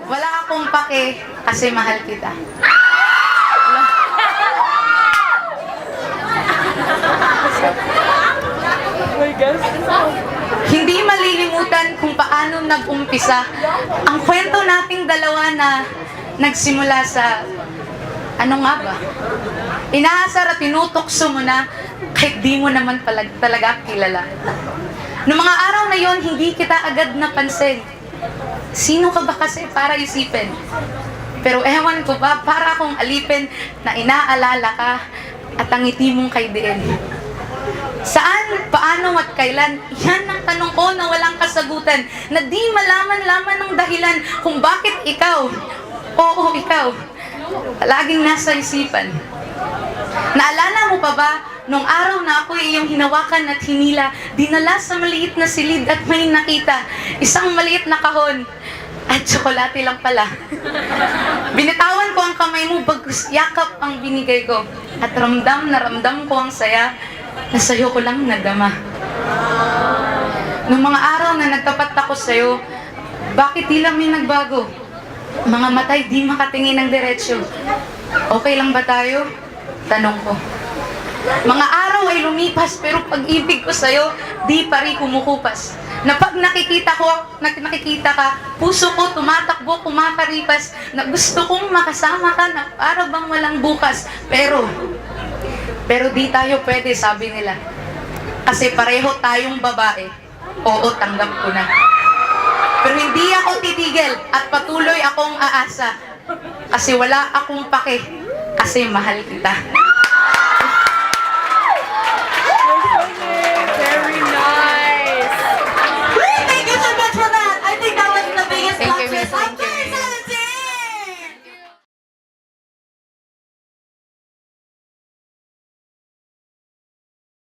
Wala akong pake kasi mahal kita. Hindi malilimutan kung paano nag-umpisa ang kwento nating dalawa na nagsimula sa ano nga ba? Inaasar at tinutokso mo na kahit di mo naman talaga kilala. Noong mga araw na yon, hindi kita agad napansin. Sino ka ba kasi para isipin? Pero ewan ko ba, para akong alipin na inaalala ka at ang ngiti mong kay diin. Saan, paano at kailan? Yan ang tanong ko na walang kasagutan, na di malaman-laman ng dahilan kung bakit ikaw, oo ikaw, laging nasa isipan. Naalala mo pa ba, nung araw na ako iyong hinawakan at hinila, dinala sa maliit na silid at may nakita, isang maliit na kahon, at tsokolate lang pala. Binitawan ko ang kamay mo, bagus yakap ang binigay ko, at ramdam na ramdam ko ang saya, na sa'yo ko lang nadama. Noong mga araw na nagtapat ako sa'yo, bakit tila may nagbago? Mga matay di makatingin ng diretsyo. Okay lang ba tayo? Tanong ko. Mga araw ay lumipas, pero pag-ibig ko sa'yo, di pa rin kumukupas. Na pag nakikita ka, puso ko tumatakbo, kumakaripas, na gusto kong makasama ka na para bang walang bukas. Pero di tayo pwede, sabi nila. Kasi pareho tayong babae. Oo, tanggap ko na. Pero hindi ako titigil at patuloy akong aasa. Kasi wala akong pake. Kasi mahal kita.